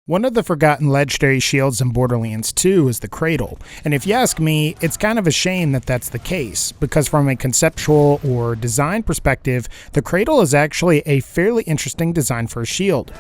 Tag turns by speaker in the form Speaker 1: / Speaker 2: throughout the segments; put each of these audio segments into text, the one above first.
Speaker 1: One of the forgotten legendary shields in Borderlands 2 is the Cradle, and if you ask me, it's kind of a shame that that's the case, because from a conceptual or design perspective, the Cradle is actually a fairly interesting design for a shield.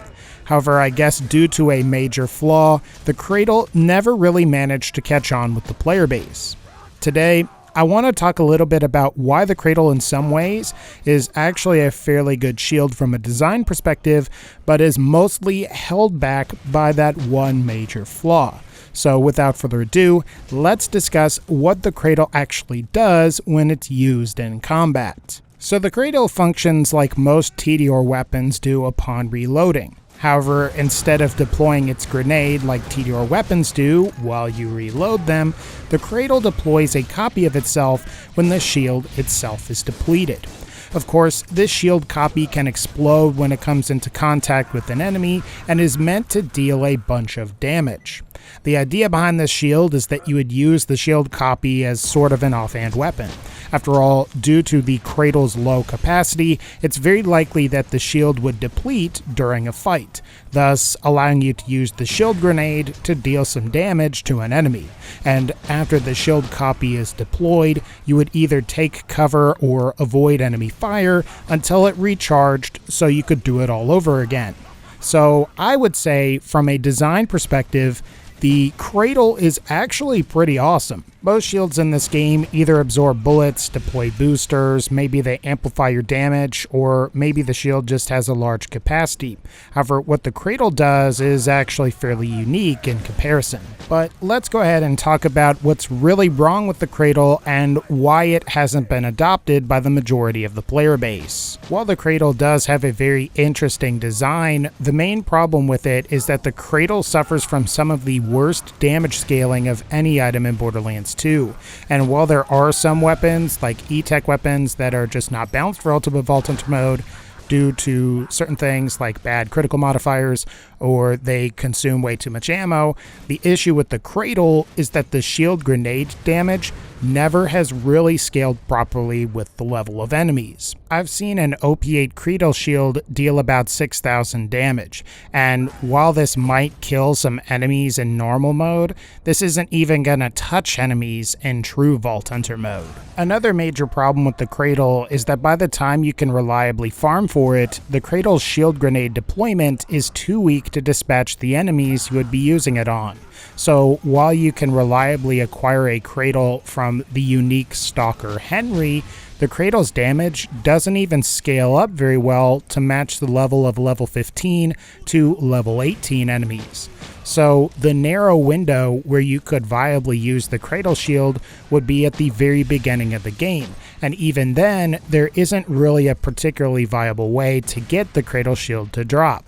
Speaker 1: However, I guess due to a major flaw, the Cradle never really managed to catch on with the player base. Today, I want to talk a little bit about why the Cradle in some ways is actually a fairly good shield from a design perspective, but is mostly held back by that one major flaw. So without further ado, let's discuss what the Cradle actually does when it's used in combat. So the Cradle functions like most TDR weapons do upon reloading. However, instead of deploying its grenade like TDR weapons do while you reload them, the Cradle deploys a copy of itself when the shield itself is depleted. Of course, this shield copy can explode when it comes into contact with an enemy and is meant to deal a bunch of damage. The idea behind this shield is that you would use the shield copy as sort of an offhand weapon. After all, due to the Cradle's low capacity, it's very likely that the shield would deplete during a fight, thus allowing you to use the shield grenade to deal some damage to an enemy. And after the shield copy is deployed, you would either take cover or avoid enemy fire until it recharged so you could do it all over again. So I would say, from a design perspective, the Cradle is actually pretty awesome. Most shields in this game either absorb bullets, deploy boosters, maybe they amplify your damage, or maybe the shield just has a large capacity. However, what the Cradle does is actually fairly unique in comparison. But let's go ahead and talk about what's really wrong with the Cradle and why it hasn't been adopted by the majority of the player base. While the Cradle does have a very interesting design, the main problem with it is that the Cradle suffers from some of the worst damage scaling of any item in Borderlands 2. And while there are some weapons, like E-Tech weapons, that are just not balanced for Ultimate Vault Hunter mode due to certain things like bad critical modifiers, or they consume way too much ammo, the issue with the Cradle is that the shield grenade damage never has really scaled properly with the level of enemies. I've seen an OP8 Cradle shield deal about 6,000 damage, and while this might kill some enemies in normal mode, this isn't even gonna touch enemies in true Vault Hunter mode. Another major problem with the Cradle is that by the time you can reliably farm for it, the Cradle's shield grenade deployment is too weak to dispatch the enemies you would be using it on. So while you can reliably acquire a Cradle from the unique Stalker Henry, the Cradle's damage doesn't even scale up very well to match the level of level 15 to level 18 enemies. So the narrow window where you could viably use the Cradle shield would be at the very beginning of the game, and even then, there isn't really a particularly viable way to get the Cradle shield to drop.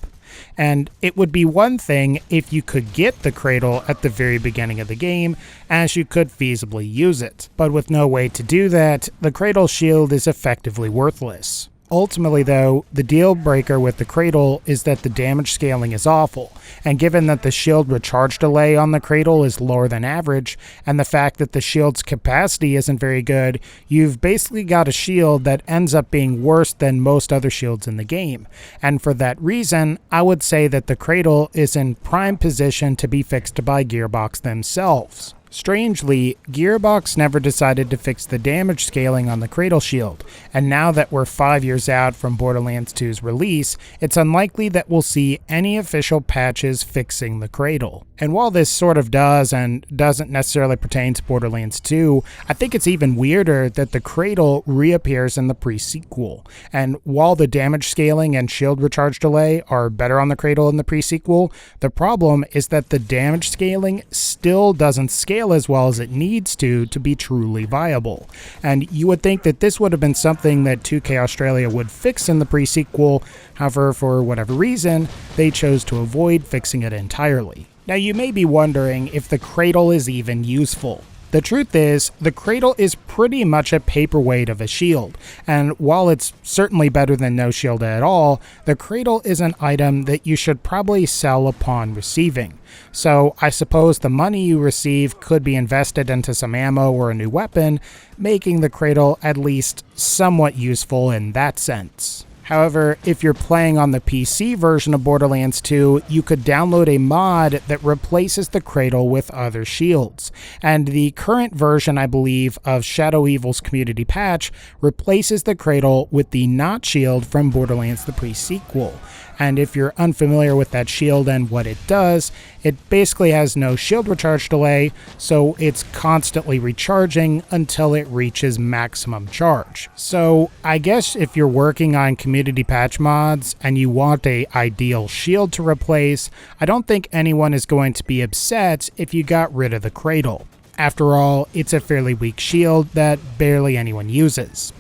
Speaker 1: And it would be one thing if you could get the Cradle at the very beginning of the game, as you could feasibly use it. But with no way to do that, the Cradle shield is effectively worthless. Ultimately though, the deal breaker with the Cradle is that the damage scaling is awful, and given that the shield recharge delay on the Cradle is lower than average, and the fact that the shield's capacity isn't very good, you've basically got a shield that ends up being worse than most other shields in the game. And for that reason, I would say that the Cradle is in prime position to be fixed by Gearbox themselves. Strangely, Gearbox never decided to fix the damage scaling on the Cradle shield, and now that we're 5 years out from Borderlands 2's release, it's unlikely that we'll see any official patches fixing the Cradle. And while this sort of does and doesn't necessarily pertain to Borderlands 2, I think it's even weirder that the Cradle reappears in the pre-sequel. And while the damage scaling and shield recharge delay are better on the Cradle in the pre-sequel, the problem is that the damage scaling still doesn't scale as well as it needs to be truly viable. And you would think that this would have been something that 2K Australia would fix in the pre-sequel, however, for whatever reason, they chose to avoid fixing it entirely. Now you may be wondering if the Cradle is even useful. The truth is, the Cradle is pretty much a paperweight of a shield, and while it's certainly better than no shield at all, the Cradle is an item that you should probably sell upon receiving. So I suppose the money you receive could be invested into some ammo or a new weapon, making the Cradle at least somewhat useful in that sense. However, if you're playing on the PC version of Borderlands 2, you could download a mod that replaces the Cradle with other shields. And the current version, I believe, of Shadow Evil's community patch replaces the Cradle with the Not shield from Borderlands the pre-sequel. And if you're unfamiliar with that shield and what it does, it basically has no shield recharge delay, so it's constantly recharging until it reaches maximum charge. So I guess if you're working on community patch mods and you want an ideal shield to replace, I don't think anyone is going to be upset if you got rid of the Cradle. After all, it's a fairly weak shield that barely anyone uses.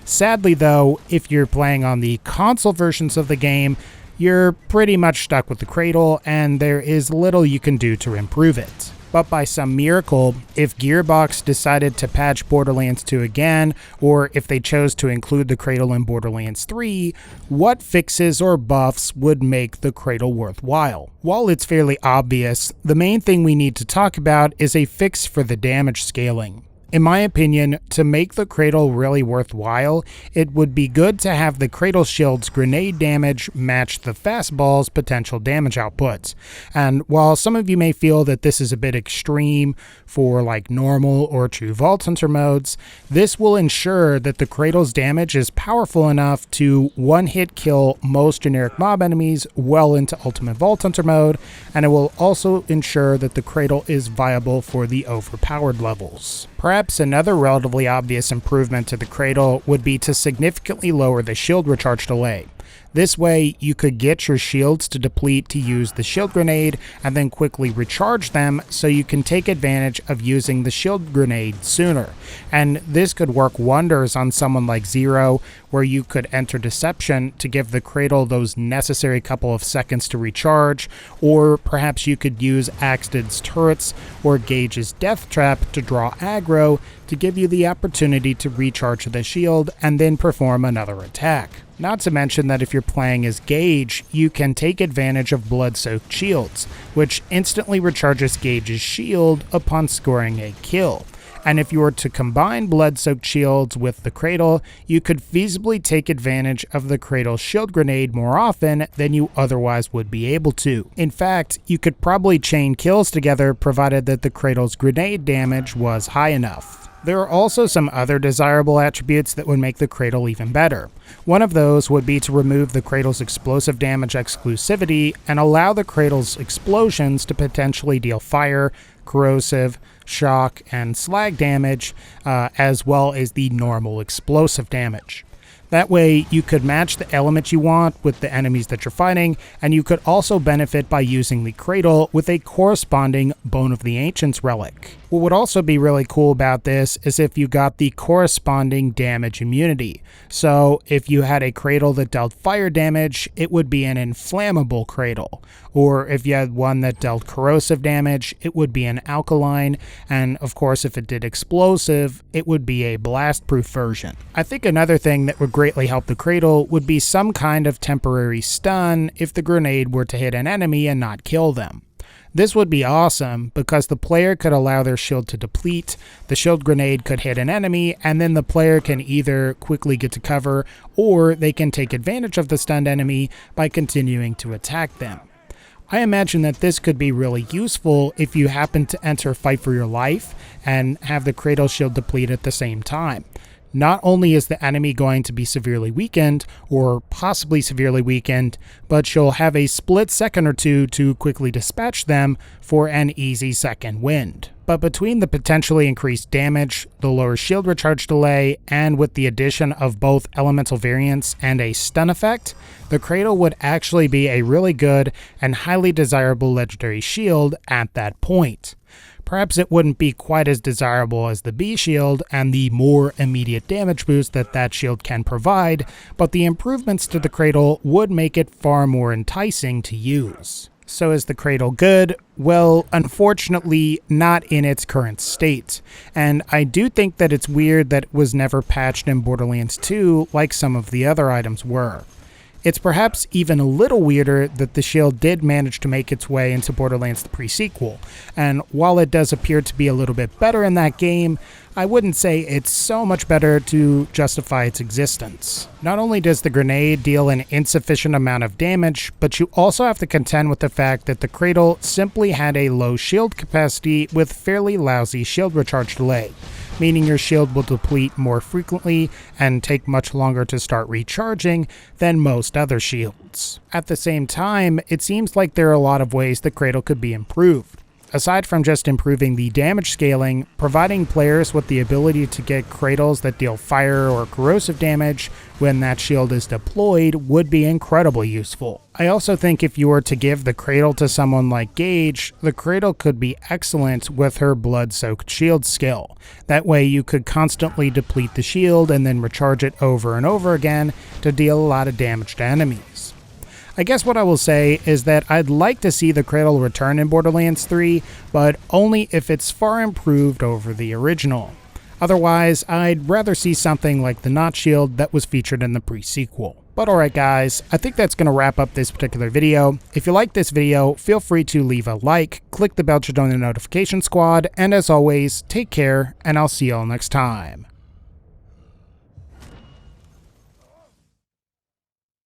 Speaker 1: Sadly though, if you're playing on the console versions of the game, you're pretty much stuck with the Cradle and there is little you can do to improve it. But by some miracle, if Gearbox decided to patch Borderlands 2 again, or if they chose to include the Cradle in Borderlands 3, what fixes or buffs would make the Cradle worthwhile? While it's fairly obvious, the main thing we need to talk about is a fix for the damage scaling. In my opinion, to make the Cradle really worthwhile, it would be good to have the Cradle shield's grenade damage match the fastball's potential damage outputs. And while some of you may feel that this is a bit extreme for like normal or true Vault Hunter modes, this will ensure that the Cradle's damage is powerful enough to one-hit kill most generic mob enemies well into Ultimate Vault Hunter mode, and it will also ensure that the Cradle is viable for the overpowered levels. Perhaps another relatively obvious improvement to the Cradle would be to significantly lower the shield recharge delay. This way, you could get your shields to deplete to use the shield grenade and then quickly recharge them so you can take advantage of using the shield grenade sooner. And this could work wonders on someone like Zero, where you could enter Deception to give the Cradle those necessary couple of seconds to recharge, or perhaps you could use Axted's turrets or Gage's Death Trap to draw aggro to give you the opportunity to recharge the shield and then perform another attack. Not to mention that if you're playing as Gage, you can take advantage of Blood-Soaked Shields, which instantly recharges Gage's shield upon scoring a kill. And if you were to combine Blood-Soaked Shields with the Cradle, you could feasibly take advantage of the Cradle's shield grenade more often than you otherwise would be able to. In fact, you could probably chain kills together provided that the Cradle's grenade damage was high enough. There are also some other desirable attributes that would make the Cradle even better. One of those would be to remove the Cradle's explosive damage exclusivity and allow the Cradle's explosions to potentially deal fire, corrosive, shock, and slag damage, as well as the normal explosive damage. That way, you could match the element you want with the enemies that you're fighting, and you could also benefit by using the Cradle with a corresponding Bone of the Ancients relic. What would also be really cool about this is if you got the corresponding damage immunity. So if you had a Cradle that dealt fire damage, it would be an inflammable Cradle. Or if you had one that dealt corrosive damage, it would be an alkaline. And of course, if it did explosive, it would be a blast-proof version. I think another thing that would greatly help the Cradle would be some kind of temporary stun if the grenade were to hit an enemy and not kill them. This would be awesome because the player could allow their shield to deplete, the shield grenade could hit an enemy, and then the player can either quickly get to cover or they can take advantage of the stunned enemy by continuing to attack them. I imagine that this could be really useful if you happen to enter Fight for Your Life and have the Cradle shield deplete at the same time. Not only is the enemy going to be severely weakened, or possibly severely weakened, but you'll have a split second or two to quickly dispatch them for an easy second wind. But between the potentially increased damage, the lower shield recharge delay, and with the addition of both elemental variants and a stun effect, the Cradle would actually be a really good and highly desirable legendary shield at that point. Perhaps it wouldn't be quite as desirable as the B shield and the more immediate damage boost that shield can provide, but the improvements to the Cradle would make it far more enticing to use. So is the Cradle good? Well, unfortunately, not in its current state. And I do think that it's weird that it was never patched in Borderlands 2 like some of the other items were. It's perhaps even a little weirder that the shield did manage to make its way into Borderlands the pre-sequel, and while it does appear to be a little bit better in that game, I wouldn't say it's so much better to justify its existence. Not only does the grenade deal an insufficient amount of damage, but you also have to contend with the fact that the Cradle simply had a low shield capacity with fairly lousy shield recharge delay, meaning your shield will deplete more frequently and take much longer to start recharging than most other shields. At the same time, it seems like there are a lot of ways the Cradle could be improved. Aside from just improving the damage scaling, providing players with the ability to get Cradles that deal fire or corrosive damage when that shield is deployed would be incredibly useful. I also think if you were to give the Cradle to someone like Gage, the Cradle could be excellent with her blood-soaked shield skill. That way you could constantly deplete the shield and then recharge it over and over again to deal a lot of damage to enemies. I guess what I will say is that I'd like to see the Cradle return in Borderlands 3, but only if it's far improved over the original. Otherwise, I'd rather see something like the Knot Shield that was featured in the pre-sequel. But alright guys, I think that's going to wrap up this particular video. If you like this video, feel free to leave a like, click the bell to join the notification squad, and as always, take care, and I'll see y'all next time.